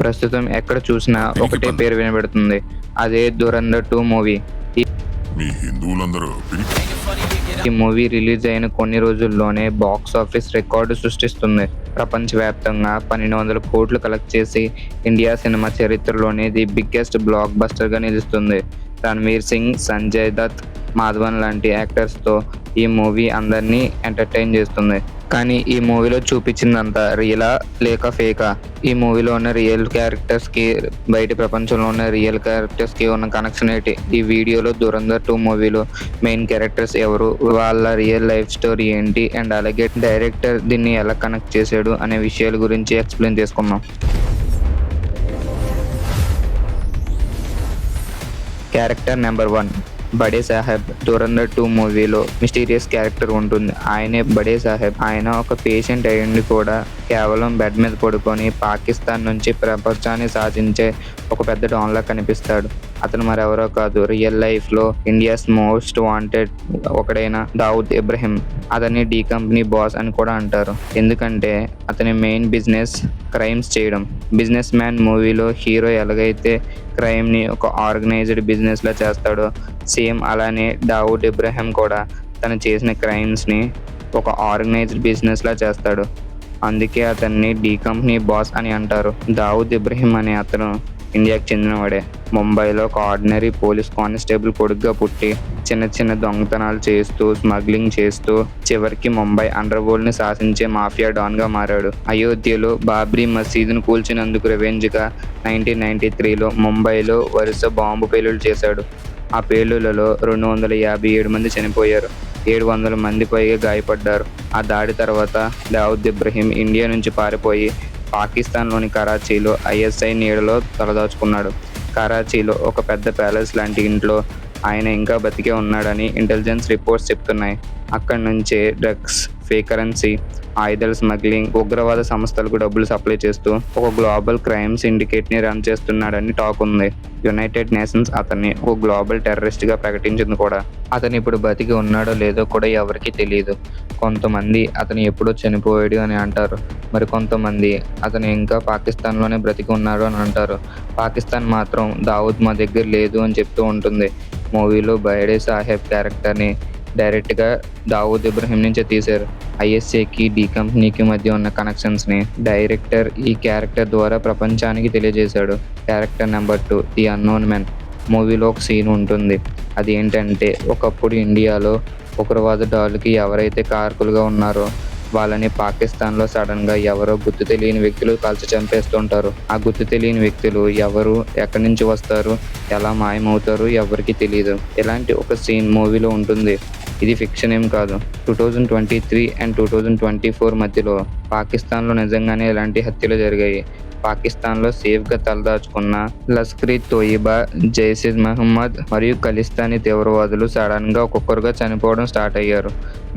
ప్రస్తుతం ఎక్కడ చూసినా పిరికి ఒకటే పంది. పేరు వినబడుతుంది. అదే 'ధురంధర్ 2' మూవీ. మీ హిందువులందరూ పిరికి. ఈ మూవీ రిలీజ్ అయిన కొన్ని రోజుల్లోనే బాక్స్ ఆఫీస్ రికార్డు సృష్టిస్తుంది. ప్రపంచవ్యాప్తంగా 1200 కోట్లు కలెక్ట్ చేసి ఇండియా సినిమా చరిత్రలోనే ది బిగ్గెస్ట్ బ్లాక్ బస్టర్ గా నిలుస్తుంది. రణ్వీర్ సింగ్, సంజయ్ దత్, మాధవన్ లాంటి యాక్టర్స్ తో ఈ మూవీ అందరినీ ఎంటర్టైన్ చేస్తుంది. కానీ ఈ మూవీలో చూపించిందంతా రియలా లేక ఫేకా? ఈ మూవీలో ఉన్న రియల్ క్యారెక్టర్స్ కి బయట ప్రపంచంలో ఉన్న రియల్ క్యారెక్టర్స్ కి ఉన్న కనెక్షన్ ఏంటి? ఈ వీడియోలో 'ధురంధర్ 2' మూవీలో మెయిన్ క్యారెక్టర్స్ ఎవరు, వాళ్ళ రియల్ లైఫ్ స్టోరీ ఏంటి, అండ్ అలాగే డైరెక్టర్ దీన్ని ఎలా కనెక్ట్ చేశాడు అనే విషయాల గురించి ఎక్స్ప్లెయిన్ చేసుకుందాం. క్యారెక్టర్ నెంబర్ 1, బడే సాహెబ్. 'ధురంధర్ 2' మూవీలో మిస్టీరియస్ క్యారెక్టర్ ఉంటుంది. ఆయనే బడే సాహెబ్. ఆయన ఒక పేషెంట్ అయ్యుండి కూడా కేవలం బెడ్ మీద పడుకొని పాకిస్తాన్ నుంచి ప్రపంచాన్ని సాధించే ఒక పెద్ద డాన్ లా కనిపిస్తాడు. అతను మరెవరో కాదు, రియల్ లైఫ్ లో ఇండియాస్ మోస్ట్ వాంటెడ్ ఒకడైన దావుద్ ఇబ్రహీం. అతన్ని డి కంపెనీ బాస్ అని కూడా అంటారు. ఎందుకంటే అతని మెయిన్ బిజినెస్ క్రైమ్స్ చేయడం. బిజినెస్ మ్యాన్ మూవీలో హీరో ఎలాగైతే క్రైమ్ ని ఒక ఆర్గనైజ్డ్ బిజినెస్ లా చేస్తాడో, సేమ్ అలానే దావుద్ ఇబ్రహీం కూడా తను చేసిన క్రైమ్స్ ని ఒక ఆర్గనైజ్డ్ బిజినెస్ లా చేస్తాడు. అందుకే అతన్ని డి కంపెనీ బాస్ అని అంటారు. దావుద్ ఇబ్రహీం అనే అతను ఇండియాకి చెందినవాడే. ముంబైలో ఒక ఆర్డినరీ పోలీస్ కానిస్టేబుల్ కొడుకుగా పుట్టి చిన్న చిన్న దొంగతనాలు చేస్తూ, స్మగ్లింగ్ చేస్తూ చివరికి ముంబై అండర్ వరల్డ్ ని శాసించే మాఫియా డాన్ గా మారాడు. అయోధ్యలో బాబ్రీ మసీదును కూల్చినందుకు రివెంజ్ గా 1993లో ముంబైలో వరుస బాంబు పేలుళ్లు చేశాడు. ఆ పేలుళ్లలో 257 మంది చనిపోయారు, 700 మంది పైగా గాయపడ్డారు. ఆ దాడి తర్వాత దావుద్ ఇబ్రహీం ఇండియా నుంచి పారిపోయి పాకిస్తాన్లోని కరాచీలో ఐఎస్ఐ నీడలో తలదాచుకున్నాడు. కరాచీలో ఒక పెద్ద ప్యాలెస్ లాంటి ఇంట్లో ఆయన ఇంకా బతికే ఉన్నాడని ఇంటెలిజెన్స్ రిపోర్ట్స్ చెప్తున్నాయి. అక్కడి నుంచే డ్రగ్స్, ఫేక్ కరెన్సీ, ఆయుధాల స్మగ్లింగ్, ఉగ్రవాద సంస్థలకు డబ్బులు సప్లై చేస్తూ ఒక గ్లోబల్ క్రైమ్ సిండికేట్ ని రన్ చేస్తున్నాడని టాక్ ఉంది. యునైటెడ్ నేషన్స్ అతన్ని ఒక గ్లోబల్ టెర్రరిస్ట్ గా ప్రకటించింది కూడా. అతను ఇప్పుడు బతికి ఉన్నాడో లేదో కూడా ఎవరికీ తెలియదు. కొంతమంది అతను ఎప్పుడో చనిపోయాడు అని అంటారు. మరి కొంతమంది అతను ఇంకా పాకిస్తాన్లోనే బ్రతికి ఉన్నాడు అని అంటారు. పాకిస్తాన్ మాత్రం దావుద్ మా దగ్గర లేదు అని చెప్తూ ఉంటుంది. మూవీలో బడే సాహెబ్ క్యారెక్టర్ని డైరెక్ట్గా దావుద్ ఇబ్రహీం నుంచే తీశారు. ఐఎస్ఐకి, డి కంపెనీకి మధ్య ఉన్న కనెక్షన్స్ని డైరెక్టర్ ఈ క్యారెక్టర్ ద్వారా ప్రపంచానికి తెలియజేశాడు. Character number 2, the unknown man. మూవీలో ఒక సీన్ ఉంటుంది. అది ఏంటంటే, ఒకప్పుడు ఇండియాలో ఉగ్రవాద దాడులకి ఎవరైతే కారకులుగా ఉన్నారో వాళ్ళని పాకిస్తాన్లో సడన్గా ఎవరో గుర్తు తెలియని వ్యక్తులు కాల్చి చంపేస్తుంటారు. ఆ గుర్తు తెలియని వ్యక్తులు ఎవరు, ఎక్కడి నుంచి వస్తారు, ఎలా మాయమవుతారు ఎవరికి తెలియదు. ఇలాంటి ఒక సీన్ మూవీలో ఉంటుంది. ఇది ఫిక్షన్ ఏం కాదు. 2023 అండ్ 2024 మధ్యలో పాకిస్తాన్లో నిజంగానే ఇలాంటి హత్యలు జరిగాయి. పాకిస్తాన్లో సేఫ్గా తలదాచుకున్న లష్కర్ తోయిబా, జైష్ మహమ్మద్ మరియు ఖలిస్తానీ తీవ్రవాదులు సడన్గా ఒక్కొక్కరుగా చనిపోవడం స్టార్ట్ అయ్యారు.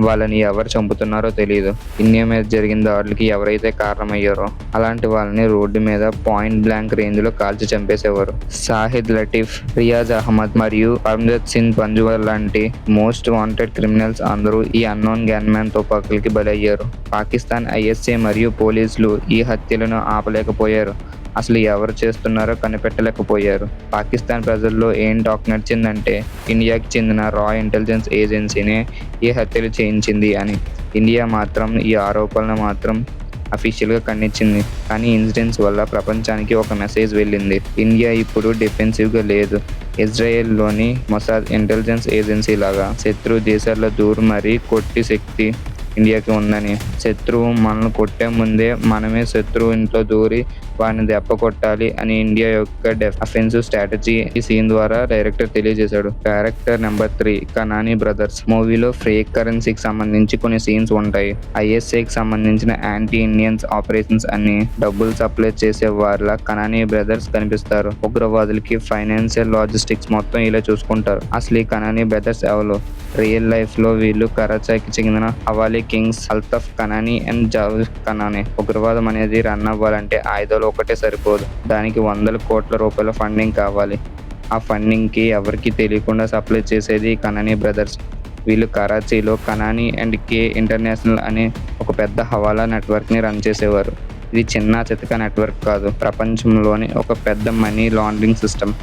వాళ్ళని ఎవరు చంపుతున్నారో తెలియదు. ఇండియా మీద జరిగిన దాడులకి ఎవరైతే కారణమయ్యారో అలాంటి వాళ్ళని రోడ్డు మీద పాయింట్ బ్లాంక్ రేంజ్లో కాల్చి చంపేసేవారు. షాహిద్ లటీఫ్, రియాజ్ అహ్మద్ మరియు పరమ్జిత్ సింగ్ పంజువార్ లాంటి మోస్ట్ వాంటెడ్ క్రిమినల్స్ అందరూ ఈ అన్నోన్ గ్యాన్మ్యాన్ తుపాకులకి బలయ్యారు. పాకిస్తాన్ ఐఎస్ఐ మరియు పోలీసులు ఈ హత్యలను ఆపలేకపోయారు. అసలు ఎవరు చేస్తున్నారో కనిపెట్టలేకపోయారు. పాకిస్తాన్ ప్రజల్లో ఏం టాక్ నడిచిందంటే, ఇండియాకి చెందిన రా ఇంటెలిజెన్స్ ఏజెన్సీనే ఈ హత్యలు చేయించింది అని. ఇండియా మాత్రం ఈ ఆరోపణలు మాత్రం అఫీషియల్గా ఖండించింది. కానీ ఇన్సిడెంట్స్ వల్ల ప్రపంచానికి ఒక మెసేజ్ వెళ్ళింది. ఇండియా ఇప్పుడు డిఫెన్సివ్గా లేదు. ఇజ్రాయెల్లోని మొసాద్ ఇంటెలిజెన్స్ ఏజెన్సీ లాగా శత్రు దేశాల్లో దూరం మరీ కొట్టి శక్తి ఇండియాకి ఉందని, శత్రువు మనల్ని కొట్టే ముందే మనమే శత్రువు ఇంట్లో దూరి వారిని దెబ్బ కొట్టాలి అని ఇండియా యొక్క అఫెన్సివ్ స్ట్రాటజీ ఈ సీన్ ద్వారా డైరెక్టర్ తెలియజేశాడు. Character number 3, Kanani brothers. మూవీలో ఫేక్ కరెన్సీకి సంబంధించి కొన్ని సీన్స్ ఉంటాయి. ఐఎస్ఐకి సంబంధించిన యాంటీ ఇండియన్స్ ఆపరేషన్స్ అన్ని డబ్బులు సప్లై చేసే వారిలా కనానీ బ్రదర్స్ కనిపిస్తారు. ఉగ్రవాదులకి ఫైనాన్షియల్ లాజిస్టిక్స్ మొత్తం ఇలా చూసుకుంటారు. అసలు ఈ కనానీ బ్రదర్స్ ఎవరు? రియల్ లైఫ్ లో వీళ్ళు కరాచీకి చెందిన హవాలీ కింగ్స్ అల్తఫ్ కనానీ అండ్ జావేద్ కనానీ. ఉగ్రవాదం అనేది రన్ అవ్వాలంటే ఆయుధాలు ఒకటే సరిపోదు. దానికి 100 కోట్ల రూపాయల ఫండింగ్ కావాలి. ఆ ఫండింగ్ కి ఎవరికి తెలియకుండా సప్లై చేసేది కనానీ బ్రదర్స్. వీళ్ళు కరాచీలో కనానీ అండ్ కే ఇంటర్నేషనల్ అనే ఒక పెద్ద హవాలా నెట్వర్క్ ని రన్ చేసేవారు. ఇది చిన్న చితక నెట్వర్క్ కాదు, ప్రపంచంలోని ఒక పెద్ద మనీ లాండరింగ్ సిస్టమ్.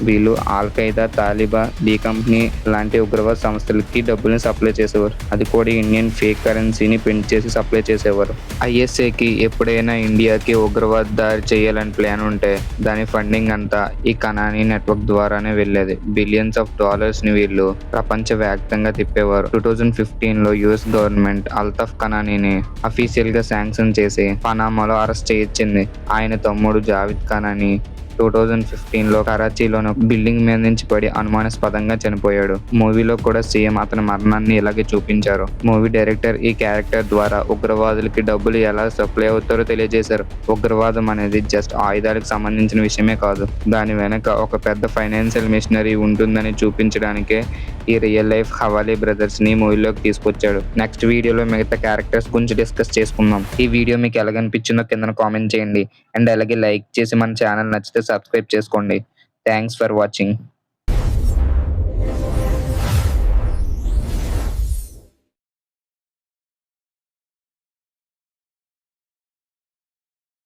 వీళ్ళు ఆల్-ఖైదా, తాలిబా, డి కంపెనీ లాంటి ఉగ్రవాద సంస్థలకి డబ్బుల్ని సప్లై చేసేవారు. అది కూడా ఇండియన్ ఫేక్ కరెన్సీని ప్రింట్ చేసి సప్లై చేసేవారు. ఐఎస్ఐకి ఎప్పుడైనా ఇండియాకి ఉగ్రవాద దాడి చేయాలని ప్లాన్ ఉంటే దాని ఫండింగ్ అంతా ఈ కనానీ నెట్వర్క్ ద్వారానే వెళ్ళేది. బిలియన్స్ ఆఫ్ డాలర్స్ ని వీళ్ళు ప్రపంచవ్యాప్తంగా తిప్పేవారు. 2015లో యుఎస్ గవర్నమెంట్ అల్తాఫ్ కనానీని అఫీషియల్ గా శాంక్షన్ చేసి పనామాలో అరెస్ట్ చేయించింది. ఆయన తమ్ముడు జావేద్ కనానీ 2015లో కరాచీలోని బిల్డింగ్ మీద నుంచి పడి అనుమానాస్పదంగా చనిపోయాడు. మూవీలో కూడా సేమ్ అతని మరణాన్ని ఇలాగే చూపించారు. మూవీ డైరెక్టర్ ఈ క్యారెక్టర్ ద్వారా ఉగ్రవాదులకి డబ్బులు ఎలా సప్లై అవుతారో తెలియజేశారు. ఉగ్రవాదం అనేది జస్ట్ ఆయుధాలకు సంబంధించిన విషయమే కాదు, దాని వెనక ఒక పెద్ద ఫైనాన్షియల్ మిషనరీ ఉంటుందని చూపించడానికే ఈ రియల్ లైఫ్ హవాలీ బ్రదర్స్ ని మూవీలోకి తీసుకొచ్చాడు. నెక్స్ట్ వీడియోలో మిగతా క్యారెక్టర్స్ గురించి డిస్కస్ చేసుకుందాం. ఈ వీడియో మీకు ఎలాగనిపించిందో కింద కామెంట్ చేయండి. అండ్ అలాగే లైక్ చేసి మన ఛానల్ నచ్చితే సబ్స్క్రైబ్ చేసుకోండి. Thanks for watching.